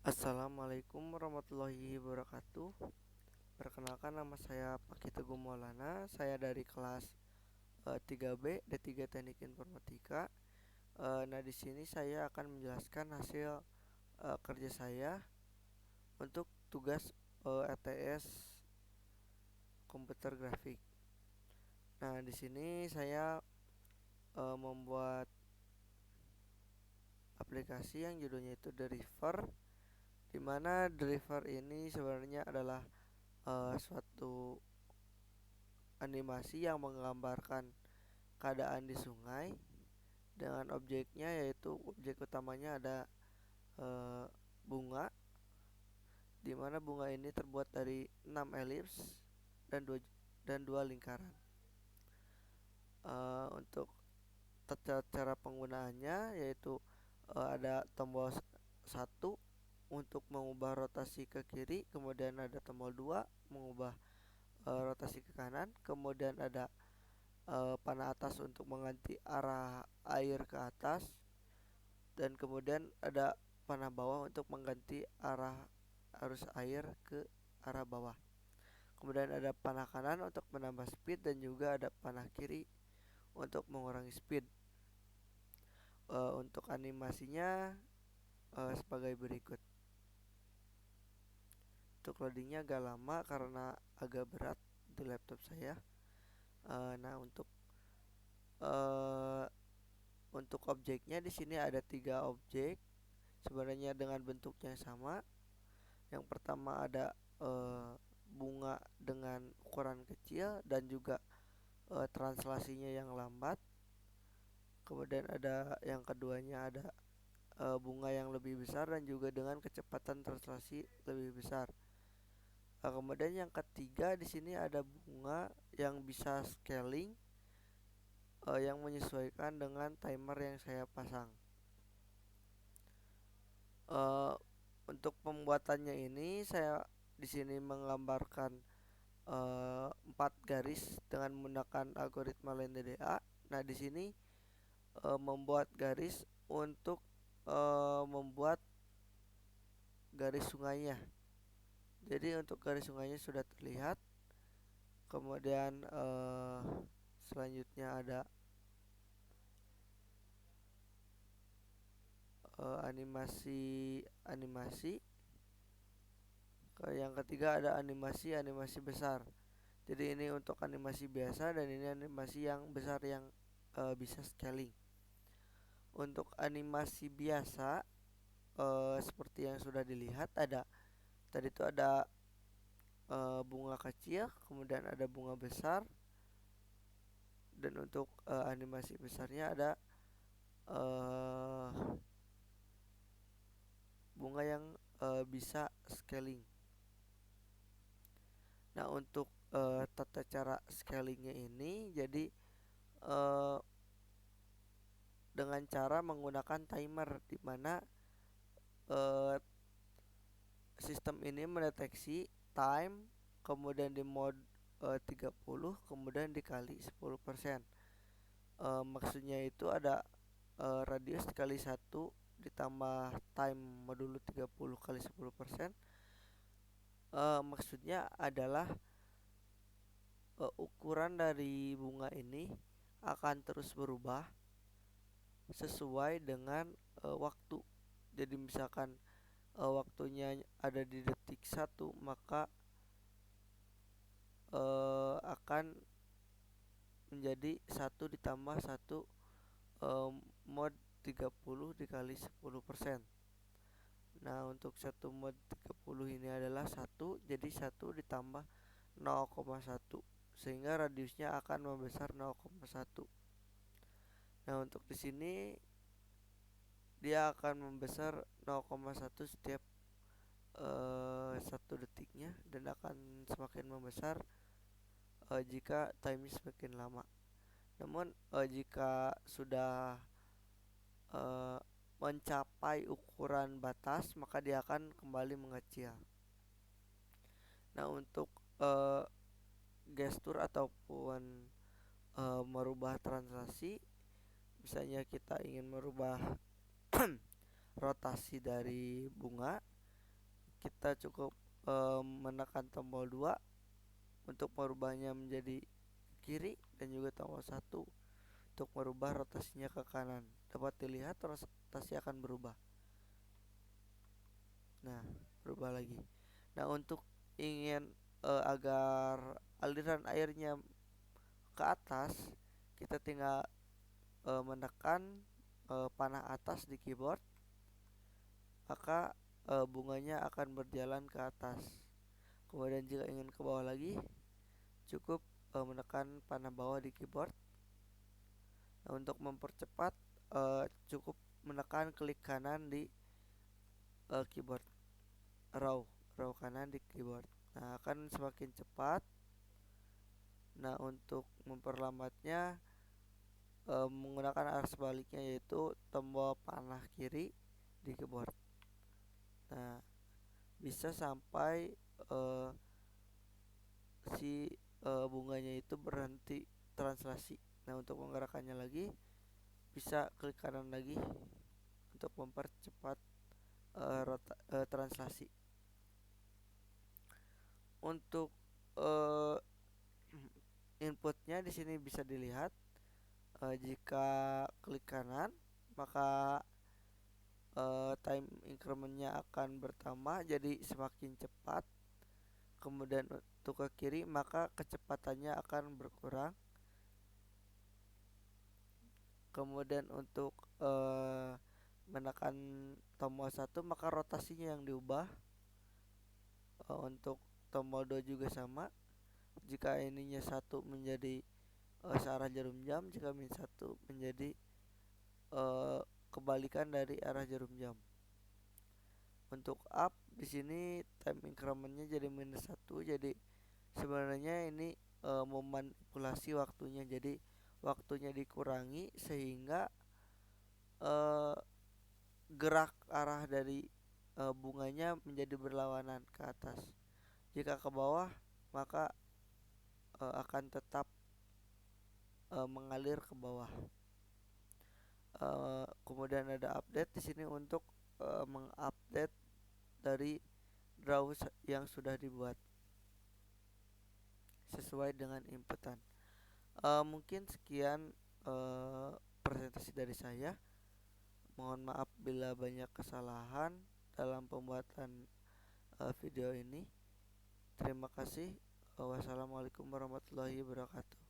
Assalamualaikum warahmatullahi wabarakatuh. Perkenalkan, nama saya Paki Teguh Maulana. Saya dari kelas 3B D3 Teknik Informatika. Nah, di sini saya akan menjelaskan hasil kerja saya untuk tugas ETS komputer grafik. Nah, di sini saya membuat aplikasi yang judulnya itu Driver, di mana Driver ini sebenarnya adalah suatu animasi yang menggambarkan keadaan di sungai dengan objeknya, yaitu objek utamanya ada e, bunga, di mana bunga ini terbuat dari 6 elips dan dua lingkaran. Untuk cara penggunaannya yaitu ada tombol 1 untuk mengubah rotasi ke kiri, kemudian ada tombol 2 mengubah rotasi ke kanan, kemudian ada panah atas untuk mengganti arah air ke atas, dan kemudian ada panah bawah untuk mengganti arah arus air ke arah bawah. Kemudian ada panah kanan untuk menambah speed, dan juga ada panah kiri untuk mengurangi speed. Untuk animasinya sebagai berikut. Untuk loadingnya agak lama karena agak berat di laptop saya. Nah, uh, untuk objeknya di sini ada 3 objek, sebenarnya dengan bentuknya sama. Yang pertama ada bunga dengan ukuran kecil dan juga translasinya yang lambat. Kemudian ada yang keduanya ada bunga yang lebih besar dan juga dengan kecepatan translasi lebih besar. Kemudian yang ketiga di sini ada bunga yang bisa scaling, yang menyesuaikan dengan timer yang saya pasang. Uh, untuk pembuatannya ini saya di sini menggambarkan 4 garis dengan menggunakan algoritma LNDDA. Nah, di sini membuat garis untuk membuat garis sungainya. Jadi untuk garis sungainya sudah terlihat. Kemudian selanjutnya ada animasi. Yang ketiga ada animasi besar. Jadi ini untuk animasi biasa, dan ini animasi yang besar yang bisa scaling. Untuk animasi biasa seperti yang sudah dilihat, tadi itu ada bunga kecil, kemudian ada bunga besar, dan untuk animasi besarnya ada bunga yang bisa scaling. Nah, untuk tata cara scalingnya ini, jadi dengan cara menggunakan timer, di mana sistem ini mendeteksi time, kemudian di mode 30, kemudian dikali 10%. Maksudnya itu ada radius dikali 1 ditambah time modulo 30 kali 10%. Maksudnya adalah ukuran dari bunga ini akan terus berubah sesuai dengan waktu. Jadi misalkan waktunya ada di detik 1, maka akan menjadi 1 ditambah 1 mod 30 dikali 10%. Nah, untuk 1 mod 30 ini adalah 1, jadi 1 ditambah 0,1, sehingga radiusnya akan membesar 0,1. Nah, untuk di sini dia akan membesar 0,1 setiap 1 detiknya, dan akan semakin membesar jika time semakin lama. Namun jika sudah mencapai ukuran batas, maka dia akan kembali mengecil. Nah, untuk gestur ataupun merubah translasi, misalnya kita ingin merubah rotasi dari bunga, kita cukup menekan tombol 2 untuk merubahnya menjadi kiri, dan juga tombol 1 untuk merubah rotasinya ke kanan. Dapat dilihat rotasi akan berubah. Nah, berubah lagi. Nah, untuk ingin agar aliran airnya ke atas, kita tinggal menekan panah atas di keyboard, maka bunganya akan berjalan ke atas. Kemudian jika ingin ke bawah lagi, cukup menekan panah bawah di keyboard. Nah, untuk mempercepat cukup menekan klik kanan di keyboard, raw kanan di keyboard. Nah, akan semakin cepat. Nah, untuk memperlambatnya menggunakan arah sebaliknya, yaitu tombol panah kiri di keyboard. Nah, bisa sampai si bunganya itu berhenti translasi. Nah, untuk menggerakkannya lagi, bisa klik kanan lagi untuk mempercepat translasi. Untuk inputnya di sini bisa dilihat, jika klik kanan maka time incrementnya akan bertambah jadi semakin cepat. Kemudian untuk ke kiri maka kecepatannya akan berkurang. Kemudian untuk menekan tombol 1 maka rotasinya yang diubah. Untuk tombol 2 juga sama. Jika ininya 1 menjadi searah jarum jam, jika min 1 menjadi kebalikan dari arah jarum jam. Untuk up di sini time incrementnya jadi -1, jadi sebenarnya ini memanipulasi waktunya, jadi waktunya dikurangi sehingga gerak arah dari bunganya menjadi berlawanan ke atas. Jika ke bawah maka akan tetap mengalir ke bawah. Kemudian ada update di sini untuk mengupdate dari draw yang sudah dibuat sesuai dengan inputan. Mungkin sekian presentasi dari saya. Mohon maaf bila banyak kesalahan dalam pembuatan video ini. Terima kasih. Wassalamualaikum warahmatullahi wabarakatuh.